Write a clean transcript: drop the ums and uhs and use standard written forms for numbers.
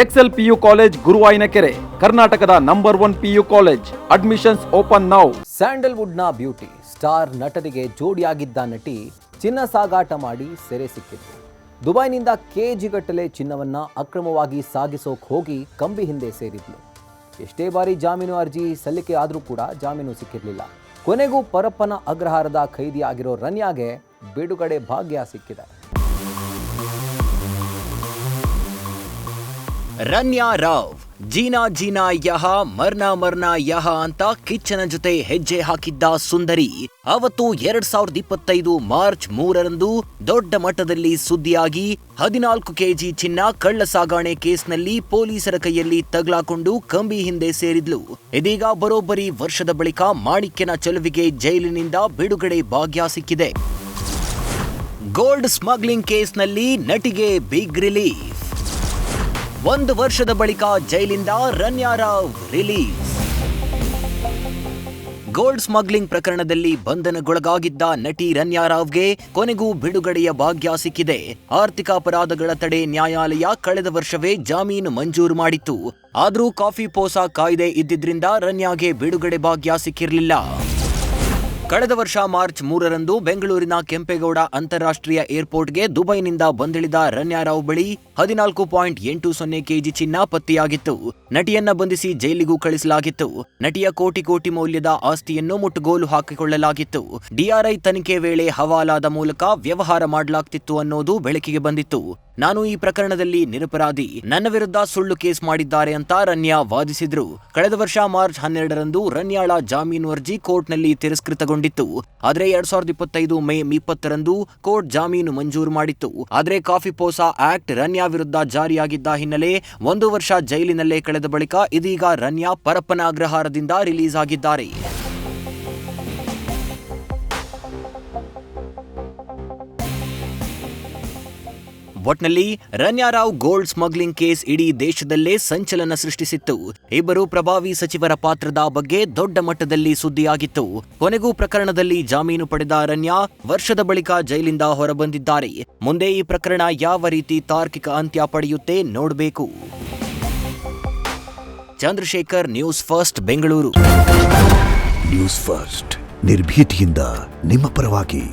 Excel PU college Guruvayanakere, ಕರ್ನಾಟಕದ number 1 PU college. Admissions open now. ಸ್ಯಾಂಡಲ್ವುಡ್ನ beauty star ನಟರಿಗೆ ಜೋಡಿಯಾಗಿದ್ದ ನಟಿ ಚಿನ್ನ ಸಾಗಾಟ ಮಾಡಿ ಸೆರೆ ಸಿಕ್ಕಿತ್ತು. ದುಬೈನಿಂದ ಕೆಜಿಗಟ್ಟಲೆ ಚಿನ್ನವನ್ನ ಅಕ್ರಮವಾಗಿ ಸಾಗಿಸೋಕೆ ಹೋಗಿ ಕಂಬಿ ಹಿಂದೆ ಸೇರಿದ್ಲು. ಎಷ್ಟೇ ಬಾರಿ ಜಾಮೀನು ಅರ್ಜಿ ಸಲ್ಲಿಕೆ ಆದರೂ ಕೂಡ ಜಾಮೀನು ಸಿಕ್ಕಿರಲಿಲ್ಲ. ಕೊನೆಗೂ ಪರಪ್ಪನ ಅಗ್ರಹಾರದ ಖೈದಿಯಾಗಿರೋ ರನ್ಯಾಗೆ ಬಿಡುಗಡೆ ಭಾಗ್ಯ ಸಿಕ್ಕಿದೆ. ರನ್ಯಾ ರಾವ್ ಜೀನಾ ಜೀನಾ ಯಹ ಮರ್ನಾ ಮರ್ನಾ ಯಹ ಅಂತ ಕಿಚ್ಚನ ಜೊತೆ ಹೆಜ್ಜೆ ಹಾಕಿದ್ದ ಸುಂದರಿ ಅವತ್ತು 2025 ಮಾರ್ಚ್ 3ರಂದು ದೊಡ್ಡ ಮಟ್ಟದಲ್ಲಿ ಸುದ್ದಿಯಾಗಿ 14 ಕೆಜಿ ಚಿನ್ನ ಕಳ್ಳ ಸಾಗಾಣೆ ಕೇಸ್ನಲ್ಲಿ ಪೊಲೀಸರ ಕೈಯಲ್ಲಿ ತಗಲಾಕೊಂಡು ಕಂಬಿ ಹಿಂದೆ ಸೇರಿದ್ಲು. ಇದೀಗ ಬರೋಬ್ಬರಿ ವರ್ಷದ ಬಳಿಕ ಮಾಣಿಕ್ಯನ ಚೆಲುವಿಗೆ ಜೈಲಿನಿಂದ ಬಿಡುಗಡೆ ಭಾಗ್ಯ ಸಿಕ್ಕಿದೆ. ಗೋಲ್ಡ್ ಸ್ಮಗ್ಲಿಂಗ್ ಕೇಸ್ನಲ್ಲಿ ನಟಿಗೆ ಬಿಗ್ ರಿಲೀಫ್. 1 ವರ್ಷದ ಬಳಿಕ ಜೈಲಿಂದ Ranya Rao release. Gold smuggling ಪ್ರಕರಣದಲ್ಲಿ ಬಂಧನಗೊಳಗಾಗಿದ್ದ ನಟಿ ರನ್ಯಾ ರಾವ್ಗೆ ಕೊನೆಗೂ ಬಿಡುಗಡೆಯ ಭಾಗ್ಯ ಸಿಕ್ಕಿದೆ. ಆರ್ಥಿಕ ಅಪರಾಧಗಳ ತಡೆ ನ್ಯಾಯಾಲಯ ಕಳೆದ ವರ್ಷವೇ ಜಾಮೀನು ಮಂಜೂರು ಮಾಡಿತ್ತು. ಆದರೂ ಕಾಫಿ ಪೋಸಾ ಕಾಯ್ದೆ ಇದ್ದಿದ್ರಿಂದ ರನ್ಯಾಗೆ ಬಿಡುಗಡೆ ಭಾಗ್ಯ ಸಿಕ್ಕಿರಲಿಲ್ಲ. ಕಳೆದ ವರ್ಷ ಮಾರ್ಚ್ 3ರಂದು ಬೆಂಗಳೂರಿನ ಕೆಂಪೇಗೌಡ ಅಂತಾರಾಷ್ಟ್ರೀಯ ಏರ್ಪೋರ್ಟ್ಗೆ ದುಬೈನಿಂದ ಬಂದಿಳಿದ ರನ್ಯಾ ರಾವ್ ಬಳಿ 14.80 ಕೆಜಿ ಚಿನ್ನ ಪತ್ತೆಯಾಗಿತ್ತು. ನಟಿಯನ್ನ ಬಂಧಿಸಿ ಜೈಲಿಗೂ ಕಳಿಸಲಾಗಿತ್ತು. ನಟಿಯ ಕೋಟಿ ಮೌಲ್ಯದ ಆಸ್ತಿಯನ್ನು ಮುಟ್ಟುಗೋಲು ಹಾಕಿಕೊಳ್ಳಲಾಗಿತ್ತು. ಡಿಆರ್ಐ ತನಿಖೆ ವೇಳೆ ಹವಾಲಾದ ಮೂಲಕ ವ್ಯವಹಾರ ಮಾಡಲಾಗ್ತಿತ್ತು ಅನ್ನೋದು ಬೆಳಕಿಗೆ ಬಂದಿತ್ತು. ನಾನು ಈ ಪ್ರಕರಣದಲ್ಲಿ ನಿರಪರಾಧಿ, ನನ್ನ ವಿರುದ್ಧ ಸುಳ್ಳು ಕೇಸ್ ಮಾಡಿದ್ದಾರೆ ಅಂತ ರನ್ಯಾ ವಾದಿಸಿದ್ರು. ಕಳೆದ ವರ್ಷ ಮಾರ್ಚ್ 12ರಂದು ರನ್ಯಾಳ ಜಾಮೀನು ಅರ್ಜಿ ಕೋರ್ಟ್ನಲ್ಲಿ ತಿರಸ್ಕೃತಗೊಂಡಿತ್ತು. ಆದರೆ 2025 ಮೇ 20ರಂದು ಕೋರ್ಟ್ ಜಾಮೀನು ಮಂಜೂರು ಮಾಡಿತ್ತು. ಆದರೆ ಕಾಫಿ ಪೋಸಾ ಆಕ್ಟ್ ರನ್ಯಾ ವಿರುದ್ಧ ಜಾರಿಯಾಗಿದ್ದ ಹಿನ್ನೆಲೆ 1 ವರ್ಷ ಜೈಲಿನಲ್ಲೇ ಕಳೆದ ಬಳಿಕ ಇದೀಗ ರನ್ಯಾ ಪರಪ್ಪನ ಅಗ್ರಹಾರದಿಂದ ರಿಲೀಸ್ ಆಗಿದ್ದಾರೆ. ಒಟ್ನಲ್ಲಿ Ranya Rao gold smuggling case ಇಡೀ ದೇಶದಲ್ಲೇ ಸಂಚಲನ ಸೃಷ್ಟಿಸಿತ್ತು. ಇಬ್ಬರು ಪ್ರಭಾವಿ ಸಚಿವರ ಪಾತ್ರದ ಬಗ್ಗೆ ದೊಡ್ಡ ಮಟ್ಟದಲ್ಲಿ ಸುದ್ದಿಯಾಗಿತ್ತು. ಕೊನೆಗೂ ಪ್ರಕರಣದಲ್ಲಿ ಜಾಮೀನು ಪಡೆದ ರನ್ಯಾ ವರ್ಷದ ಬಳಿಕ ಜೈಲಿಂದ ಹೊರಬಂದಿದ್ದಾರೆ. ಮುಂದೆ ಈ ಪ್ರಕರಣ ಯಾವ ರೀತಿ ತಾರ್ಕಿಕ ಅಂತ್ಯ ಪಡೆಯುತ್ತೆ ನೋಡಬೇಕು. Chandrashekhar, news first, Bengaluru. News first ನಿರ್ಭೀತಿಯಿಂದ ನಿಮ್ಮ ಪರವಾಗಿ.